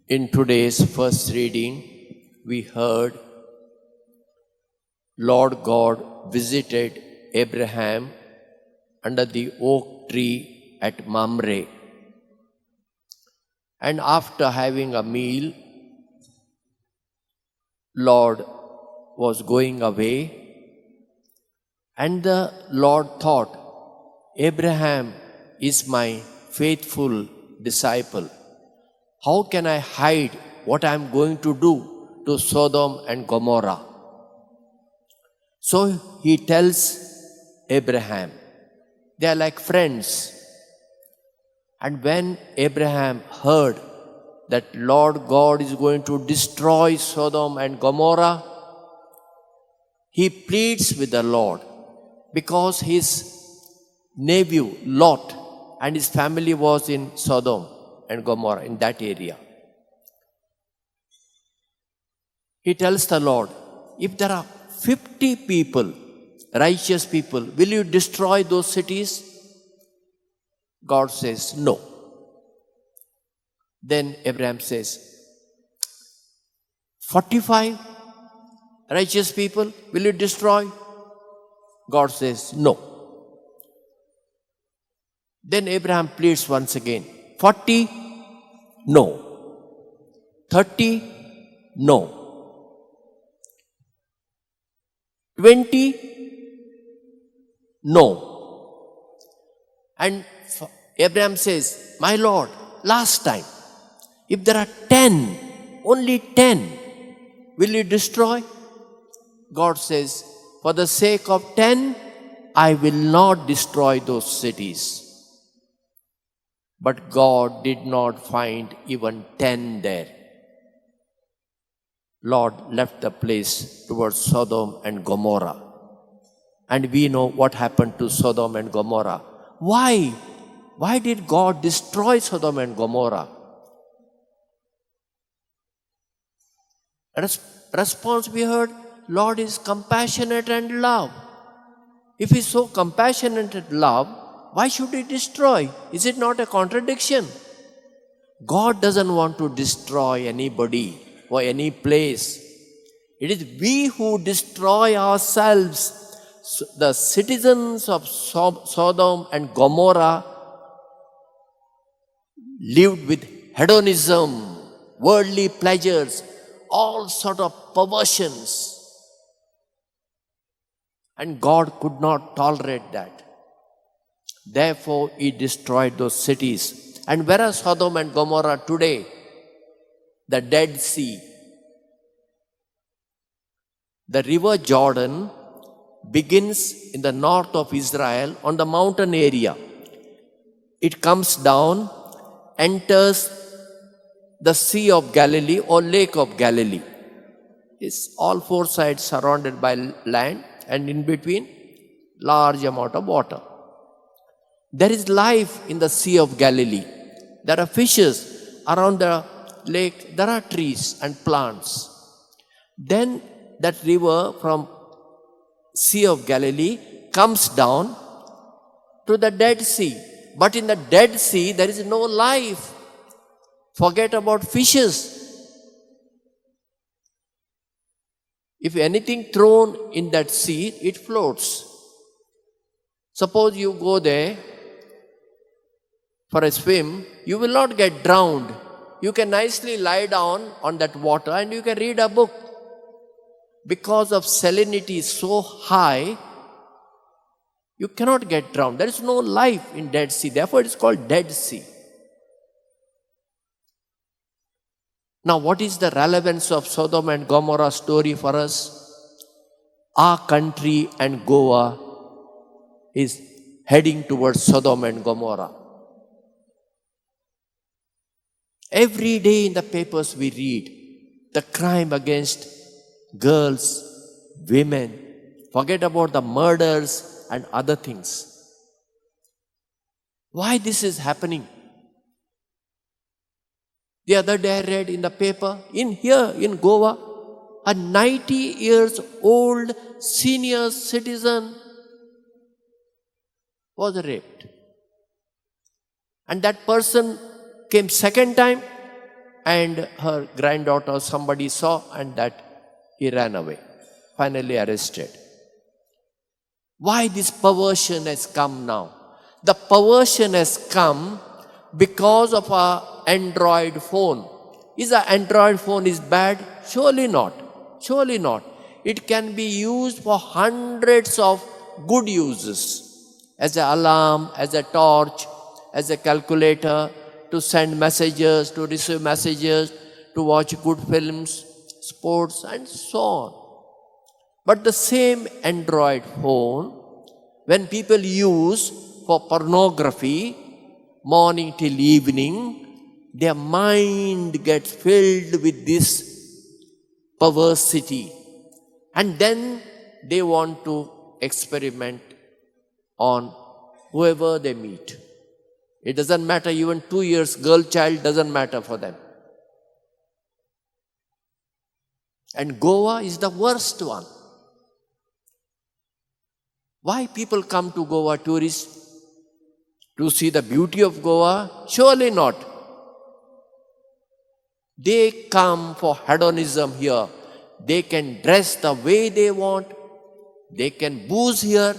In today's first reading, we heard Lord God visited Abraham under the oak tree at Mamre. And after having a meal, Lord was going away, and the Lord thought, Abraham is my faithful disciple. How can I hide what I am going to do to Sodom and Gomorrah? So he tells Abraham, they are like friends. And when Abraham heard that Lord God is going to destroy Sodom and Gomorrah, he pleads with the Lord because his nephew Lot and his family was in Sodom and Gomorrah, in that area. He tells the Lord, if there are 50 people, righteous people, will you destroy those cities? God says, no. Then Abraham says, 45 righteous people, will you destroy? God says, no. Then Abraham pleads once again, 40, no. 30, no. 20, no. And Abraham says, my Lord, last time, if there are 10, only 10, will you destroy? God says, for the sake of 10, I will not destroy those cities. But God did not find even 10 there. Lord left the place towards Sodom and Gomorrah. And we know what happened to Sodom and Gomorrah. Why? Why did God destroy Sodom and Gomorrah? Response we heard, Lord is compassionate and love. If He is so compassionate and love, why should He destroy? Is it not a contradiction? God doesn't want to destroy anybody or any place. It is we who destroy ourselves. The citizens of Sodom and Gomorrah lived with hedonism, worldly pleasures, all sort of perversions. And God could not tolerate that. Therefore, He destroyed those cities. And where are Sodom and Gomorrah today? The Dead Sea. The river Jordan begins in the north of Israel on the mountain area. It comes down, enters the Sea of Galilee or Lake of Galilee. It's all four sides surrounded by land, and in between, large amount of water. There is life in the Sea of Galilee. There are fishes around the lake. There are trees and plants. Then that river from Sea of Galilee comes down to the Dead Sea. But in the Dead Sea, there is no life. Forget about fishes. If anything thrown in that sea, it floats. Suppose you go there for a swim, you will not get drowned. You can nicely lie down on that water and you can read a book. Because of salinity so high, you cannot get drowned. There is no life in Dead Sea. Therefore, it is called Dead Sea. Now, what is the relevance of Sodom and Gomorrah story for us? Our country and Goa is heading towards Sodom and Gomorrah. Every day in the papers we read the crime against girls, women. Forget about the murders and other things. Why this is happening? The other day I read in the paper, in Goa, a 90 years old senior citizen was raped. And that person came second time and her granddaughter, somebody saw, and that he ran away, finally arrested. Why this perversion has come now? The perversion has come because of our Android phone. Is an Android phone is bad? Surely not. Surely not. It can be used for hundreds of good uses. As an alarm, as a torch, as a calculator, to send messages, to receive messages, to watch good films, sports, and so on. But the same Android phone, when people use for pornography, morning till evening, their mind gets filled with this perversity. And then they want to experiment on whoever they meet. It doesn't matter, even 2 years, girl child doesn't matter for them. And Goa is the worst one. Why people come to Goa, tourists? To see the beauty of Goa? Surely not. They come for hedonism here. They can dress the way they want. They can booze here.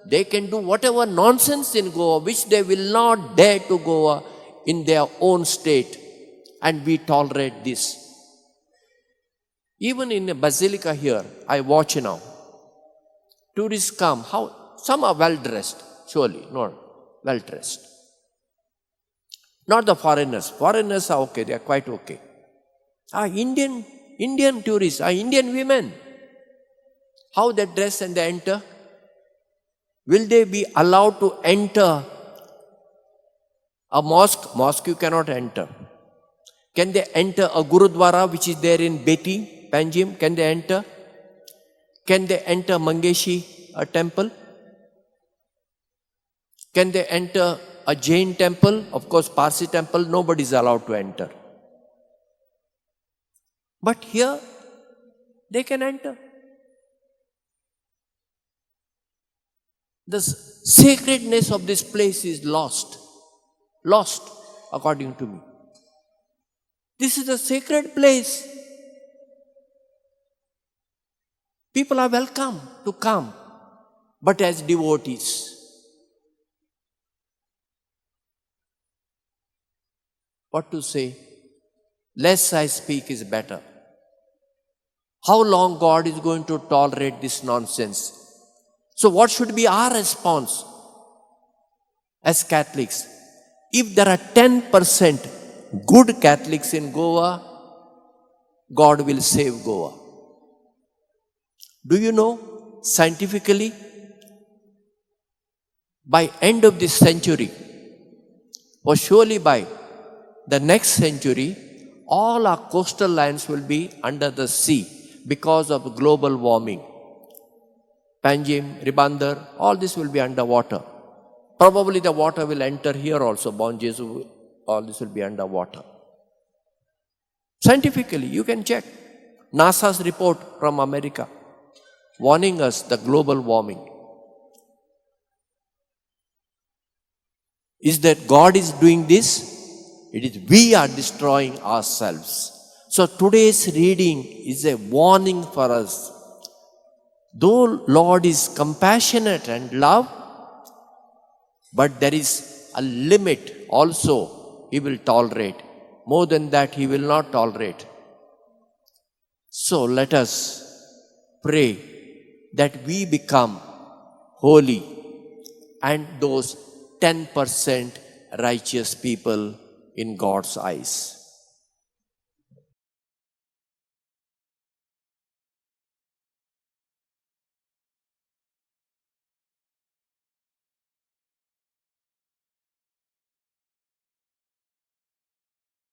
They can do whatever nonsense in Goa, which they will not dare to Goa in their own state. And we tolerate this. Even in a Basilica here, I watch now. Tourists come. How? Some are well dressed, surely, not well dressed. Not the foreigners. Foreigners are okay, they are quite okay. Indian tourists, Indian women. How they dress and they enter? Will they be allowed to enter a mosque? Mosque you cannot enter. Can they enter a Gurudwara which is there in Beti, Panjim? Can they enter? Can they enter Mangeshi, a temple? Can they enter a Jain temple? Of course, Parsi temple, nobody is allowed to enter. But here, they can enter. The sacredness of this place is lost. Lost, according to me. This is a sacred place. People are welcome to come, but as devotees. What to say? Less I speak is better. How long God is going to tolerate this nonsense? So what should be our response as Catholics? If there are 10% good Catholics in Goa, God will save Goa. Do you know, scientifically, by end of this century, or surely by the next century, all our coastal lines will be under the sea because of global warming. Panjim, Ribandar, all this will be underwater. Probably the water will enter here also, Bon Jesu, all this will be underwater. Scientifically, you can check. NASA's report from America warning us the global warming. Is that God is doing this? It is we are destroying ourselves. So today's reading is a warning for us. Though Lord is compassionate and love, but there is a limit also He will tolerate. More than that He will not tolerate. So let us pray that we become holy and those 10% righteous people in God's eyes.